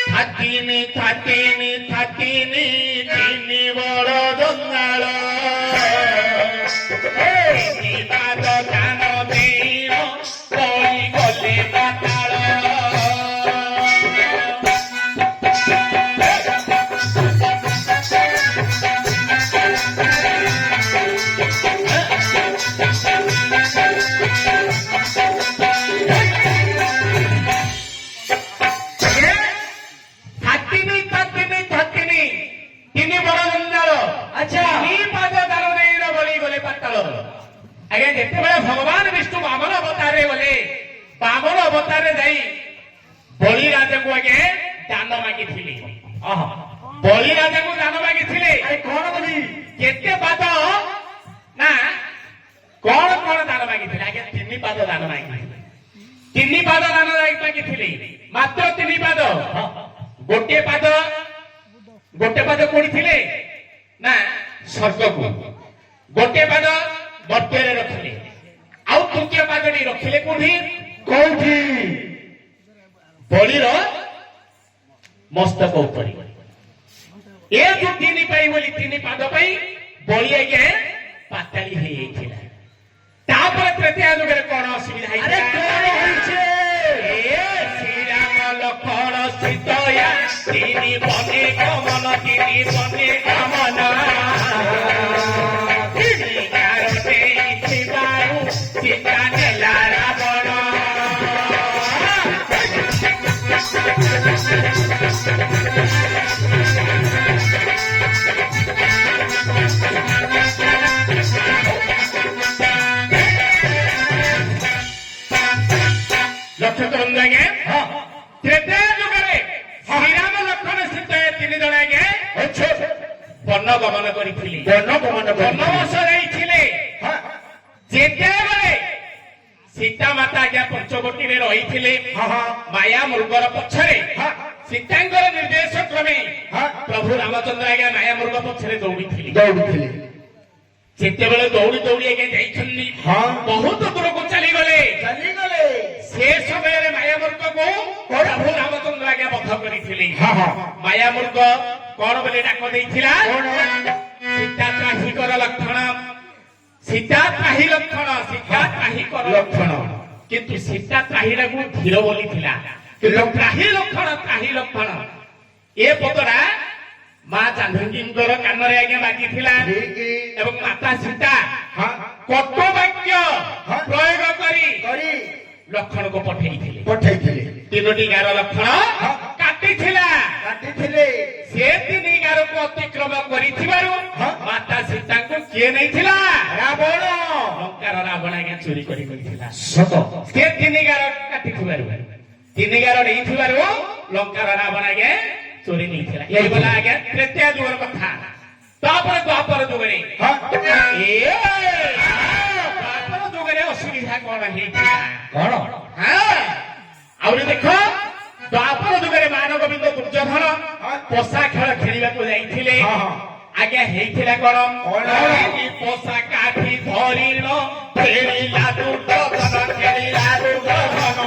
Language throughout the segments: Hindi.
থাকিনি থাকিনি থাকিনি তিনি বড় জঙ্গাল পাদ কান দেই কই গলে পাতাল भगवान विष्णु बामन अवतार बोले बामन अवतार बलि राजा को आगे दान मागी बलि राजा को दान मागी कौन बोली केते पाद ना कौन कौन दान मागी आगे तीन पाद दान मागी तीन पाद दान मागी मात्र तीन पाद गोटे पाद कोड़ी थिले ना स्वर्ग को गोटे पाद बट्टे रखिले आउ तृतीय पादटी रखिले कोठी कोठी बलिर मस्तक ऊपर ए जो तीन पाई बोली तीन पाद पाई बलि आगे पाताली हे जाइथिला तापर तृतीय जुगरे कोन असुविधा है अरे कोन होइछे ए श्री राम लक्ष्मण सीता तीन बने गमन तीन बने गमन सीता नेला रावण लक्ष्य तो आगे त्रेता जुगरे श्रीराम लक्ष्मण सीता तीन जन आगे वन गमन करथिले वनवास जाइथिले जेतेबेले सीता माता आज्ञा पंचवटी में रही माया मृगर पछरे सीतांकर निर्देश क्रमे प्रभु रामचंद्र आज्ञा माया मृग पछरे दौड़ी जेतेबेले दौड़ी दौड़ी आज्ञा जाइछन्नी बहुत दूर को चली गले से समय माया मृग को प्रभु रामचंद्र आज्ञा बध करिथिले माया मृग कौन बोले डाक देइथिला सीता त्राही कर लक्षण सीता त्राही लक्षण सीता त्राही कर लक्षण किंतु सीता त्राहीरा को धीर बोली थिला त्राही लक्षण ए पदरा मां जानकींकर कानरे आगे बाजी थिला एवं माता सीता कट वाक्य प्रयोग करी लक्षण को पठेइथिले तीनोटी गार लक्षण काटिथिला से तीन गार को अतिक्रम करिथिबारु माता सीता को किए नहीं थिला रावण लंकार रावण आज्ञा चोरी करिथिला सत से तीन गार काटिथिबारु तीन गार नैथिबारु लंकार रावण आज्ञा चोरी नहीं थिला यही बोला आज्ञा तृतीय जुगर कथा तापर द्वापर जुगरे द्वापर जुगरे असुविधा कोन हेइथिला कोन आउरी देखो द्वापर जुगरे मान गोविंद दुर्योधन पोषा खेल खेलिबा को जाइथिले आगे हेइथिला कोन पोषा काठी धरिल खेलिला दुर्योधन खेलिला दुर्योधन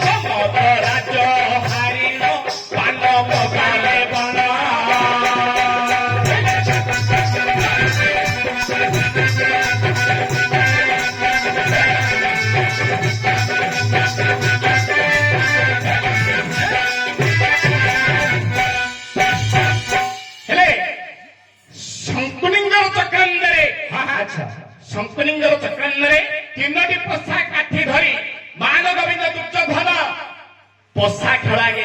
समद राज्य हारिल पांडव गाले बन शंकुलिंगर चक्रान्नरे तीनोटी पोषा काठी धरी मान गोविंद दुर्योधन पोषा खेल आगे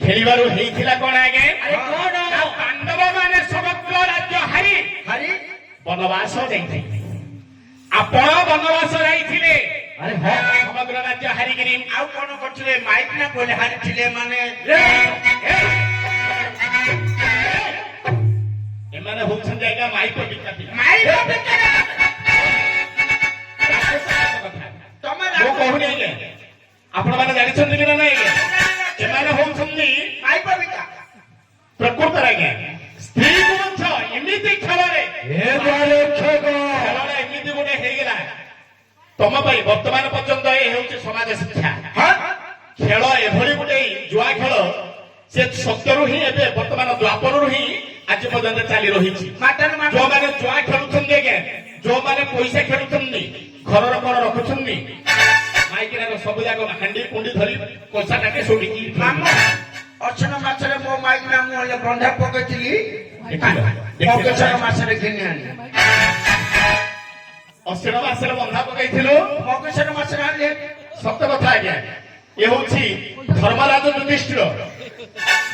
खेलिबारु हेइथिला कोन आगे पांडव माने समग्र राज्य हारी वनवास जाइथिले आपण वनवास जाइथिले अरे समग्र राज्य हारिगिरी आउ कोन करथिले माइक ना कोले हारिथिले माने एमाने होछन जायगा माइक बिकाती वो कहू नहीं आपण माने जानि छन कि ना एमाने होछन माइक बिका प्रकृत आज्ञा स्त्री को एमती खेल एमती गोटे हो तुम वर्तमान पर्यंत ये हूँ समाज शिक्षा खेल ସେ ସତ୍ୟରୁ ହିଁ ଏବେ ବର୍ତ୍ତମାନ ଦ୍ୱାପରରୁ ହିଁ ଆଜି ପର୍ଯ୍ୟନ୍ତ ଚାଲି ରହିଛି। ଯୋଉମାନେ ଜୁଆ ଖେଳୁଛନ୍ତି ଆଜ୍ଞା, ଯୋଉମାନେ ପଇସା ଖେଳୁଛନ୍ତି, ଘରର କଣ ରଖୁଛନ୍ତି, ମାଇକିରାର ସବୁ ଯାକ ହାଣ୍ଡି କୁଣ୍ଡି ଧରି ପଇସା ଟାକେ ଶୋଧିକି ଅଛନ ମାସରେ ମୋ ମାଇକିନା ମୁଁ ହେଲେ ବନ୍ଧା ପକେଇଥିଲି, ମଗେଶ୍ୱର ମାସରେ ଘିନି ଆଣି ଅଶ୍ୱିନ ମାସରେ ବନ୍ଧା ପକେଇଥିଲୁ, ମଗେଶ୍ୱର ମାସରେ ଆଣିଲେ। ସତ କଥା ଆଜ୍ଞା। ଏ ହଉଛି ଧର୍ମରାଜ ଯୁଧିଷ୍ଠିର।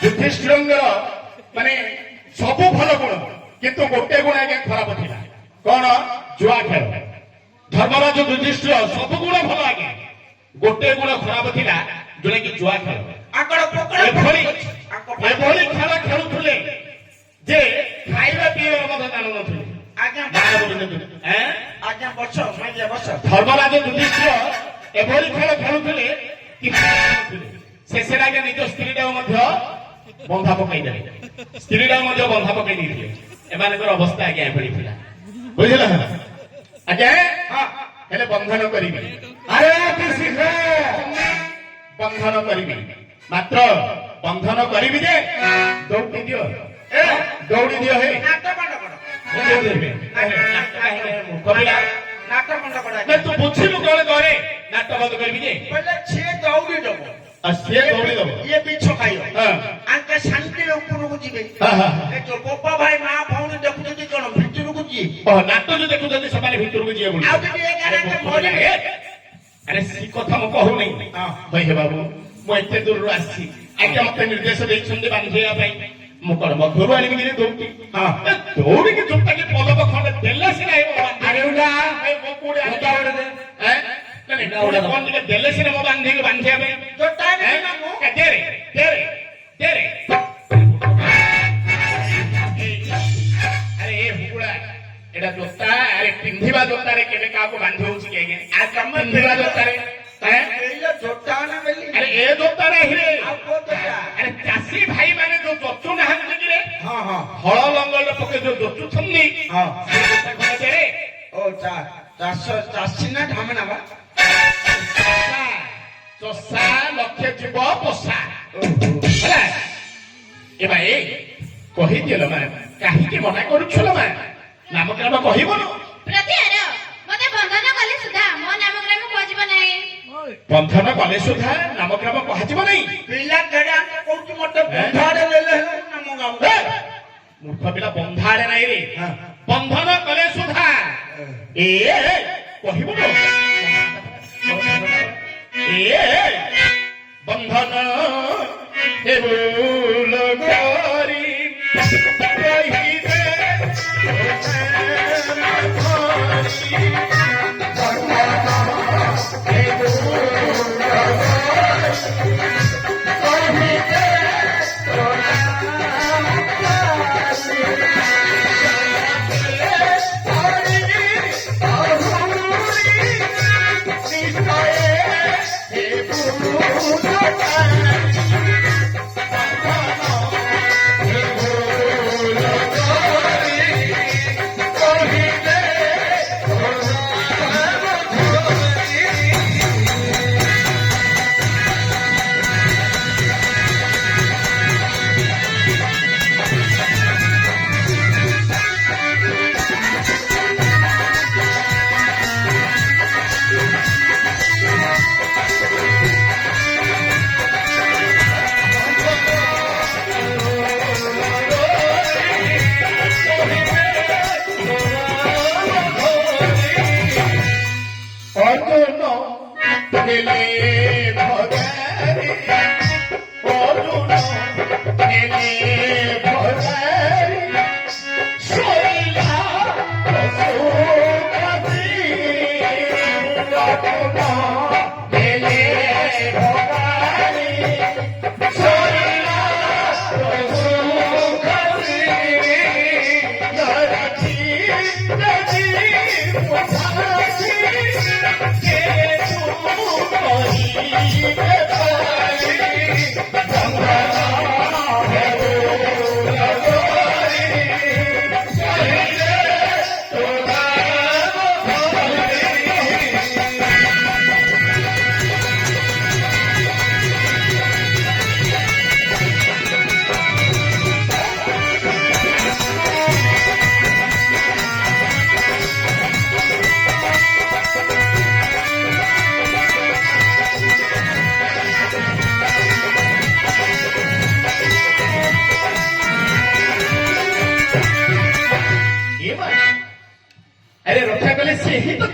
ଯୁଧିଷ୍ଠିରଙ୍କର ମାନେ ସବୁ ଭଲ ଗୁଣ, କିନ୍ତୁ ଗୋଟେ ଗୁଣ ଆଜ୍ଞା ଖରାପ ଥିଲା। କଣ? ଜୁଆ ଖେଳ। ଧର୍ମରାଜ ଯୁଧିଷ୍ଠିର ସବୁ ଗୁଣ ଭଲ ଆଜ୍ଞା, ଗୋଟେ ଗୁଣ ଖରାପ ଥିଲା, ଯୋଉଟା କି ଜୁଆ ଖେଳ। ଏଭଳି ଖେଳ ଖେଳୁଥିଲେ ଯେ ଖାଇବା ପିଇବା ମଧ୍ୟ ଜାଣୁନଥିଲେ। ଧର୍ମରାଜ ଯୁଧିଷ୍ଠିର ଏଭଳି ଖେଳ ଖେଳୁଥିଲେ କିଛି ଜାଣୁନଥିଲେ। ଶେଷରେ ଆଜ୍ଞା ନିଜ ସ୍ତ୍ରୀଟାକୁ ମଧ୍ୟ ବନ୍ଧା ପକାଇଦେଲେ, ସ୍ତ୍ରୀଟାକୁ ମଧ୍ୟ ବନ୍ଧା ପକାଇ ଦେଇଥିଲେ। ଏମାନଙ୍କର ଅବସ୍ଥା ଆଜ୍ଞା ଏଭଳି ଥିଲା, ବୁଝିଲ ଆଜ୍ଞା। ହେଲେ ବନ୍ଧନ କରିବି, ଆରେ ବନ୍ଧନ କରିବି, ମାତ୍ର ବନ୍ଧନ କରିବି ଯେ ଦୌଡ଼ି ଦିଅ, ଦୌଡ଼ି ଦିଅ। ହେ ତୁ ବୁଝିଲୁ କଣ କରେ? ନାଟ ବନ୍ଦ କରିବି ଯେ ସିଏ ଦୌଡ଼ି ଦବ, ସିଏ ଦୌଡ଼ି ଦବ, ଇଏ ବିଛ ଖାଇବ, ଆଙ୍କେ ଶାନ୍ତିରେ ଉପରକୁ ଯିବେ। ଯୋଉ ବୋପା ଭାଇ ମା ଭଉଣୀ ଦେଖୁଛନ୍ତି କଣ ଭିତରକୁ ଯିଏ, ନାଟ ଯୋଉ ଦେଖୁଛନ୍ତି ସେମାନେ ଭିତରକୁ ଯିବେ ବୋଲି। ଆଉ ଯଦି ଆରେ ସେ କଥା ମୁଁ କହୁନି ଭାଇ। ହେ ବାବୁ, ମୁଁ ଏତେ ଦୂରରୁ ଆସିଛି, ଆଜ୍ଞା ମତେ ନିର୍ଦ୍ଦେଶ ଦେଇଛନ୍ତି ବାନ୍ଧିବା ପାଇଁ। ମୁଁ କଣ ମଧୁରୁ ଆଣିବି କି ଦୌଡ଼ି? ଦୌଡ଼ିକି ଯୋଉଟାକି ପଲକ ଖଣ୍ଡେ ଦେଲେ ସିନା କଣ ଟିକେ ଦେଲେ ସିନା ମୋ ବାନ୍ଧିକି ବାନ୍ଧିବା ପାଇଁ। ଆରେ ଏ ହୁଗୁଳା, ଏଇଟା ଜୋତା। ଆରେ ପିନ୍ଧିବା ଜୋତାରେ କେବେ କାହାକୁ ବାନ୍ଧି ହଉଛି କି ଆଜ୍ଞା? ପିନ୍ଧିବା ଜୋତାରେ ଆରେ ଏ ଜୋତା ନାହିଁ ରେ। ଆରେ ଚାଷୀ ଭାଇ ମାନେ ଯୋଉ ଜଚୁ ନାହାନ୍ତି କି ରେ, ହଳ ଲଙ୍ଗଳ ପକେଇ ଯୋଉ ଜଚୁଛନ୍ତି, ଚାଷୀ ନା ଢାମେ ନା ଚଷା ଲକ୍ଷେ ଯିବ ପୋଷା ହେଲା। ଏ ଭାଇ କହିଦିଅ ମା, କାହିଁକି ମନା କରୁଛ ମା? ନାମଗ୍ରାମ କହିବନ। ମତେ ବନ୍ଧନ କଲେ ସୁଦ୍ଧା ମୋ ନାମଗ୍ରାମ କୁହାଯିବ ନାହିଁ। ବନ୍ଧନ କଲେ ସୁଦ୍ଧା ନାମଗ୍ରାମ କୁହାଯିବ ନାହିଁ। ପିଲା କହୁଛି ମତେ ବନ୍ଧାରେ ନେଲେ ମୂର୍ଖ ପିଲା, ବନ୍ଧାରେ ନାହିଁ ରେ। ବନ୍ଧନ କଲେ ସୁଦ୍ଧା ଏ କହିବ ବନ୍ଧନ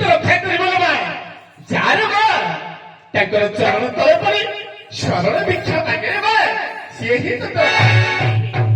ତୋତେ ରକ୍ଷା କରିବ ଲୋ ମା ଯାହାର ମା ତାଙ୍କର ଚରଣ ତଳେ ପରି ଶରଣ ଭିକ୍ଷା ମାଗେ ମା ସିଏ ହିଁ ତୋତେ